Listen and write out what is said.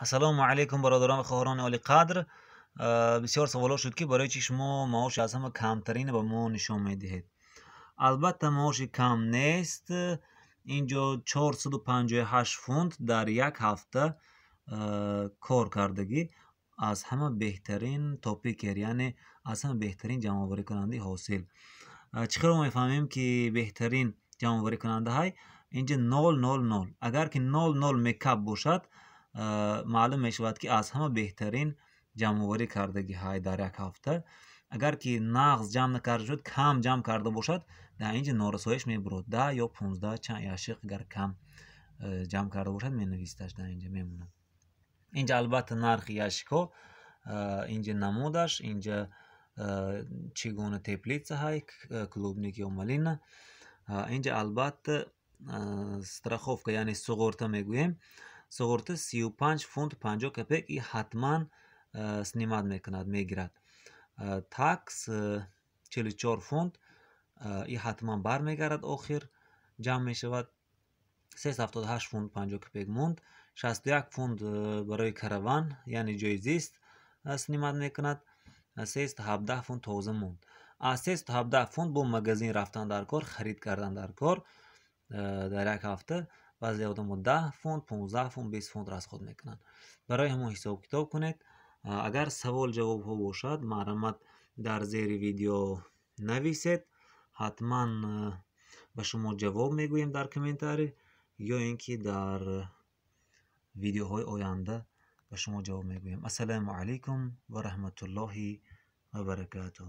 السلام علیکم برادران و خواهران عالی قدر. بسیار سوالات شد که برای چی شما معاش از همه کمترین به ما نشان میدهید. البته معاش کم نیست. اینجا 458 فونت در یک هفته کار کردگی از همه بهترین تاپیکر، یعنی از همه بهترین جمع آوری کننده حاصل. چطور ما میفهمیم که بهترین جمع آوری کننده های اینجا 000. اگر که 00 میکپ باشد معلوم می شود که از همه بهترین جمع آوری کردگی های در یک هفته. اگر که نقص جمع نکرده شد، کم جمع کرده باشد، در اینجا نارسایش می برود 10 یا 15 چند یاشق. اگر کم جمع کرده باشد می نویستش در اینجا میمونه. اینجا البته نرخ یاشقا، اینجا نمودش، اینجا چگونه تپلیتس های клубники و مالین. اینجا البته страховка یعنی سقورته میگوییم. سقورته 35 فونت 50 کپک ای حتما سنیمت میکند، میگیرد. تاکس 44 فونت ای حتما بر میگرد، آخر جمع میشود. 378 فونت 50 کپک موند. 61 فونت برای کاروان یعنی جای زیست سنیمت میکند. 317 فونت تازه موند. از 317 فونت با مگزین رفتن در کار، خرید کردن در کار در یک هفته بعضی آدم 10 فونت 15 فونت 20 فونت را از خود میکنند. برای همون حساب کتاب کنید. اگر سوال جواب ها باشد مرحمت در زیر ویدیو نویسید، حتما به شما جواب میگوییم در کامنتاری، یا اینکه در ویدیوهای آینده به شما جواب میگوییم. السلام علیکم و رحمت الله و برکاته.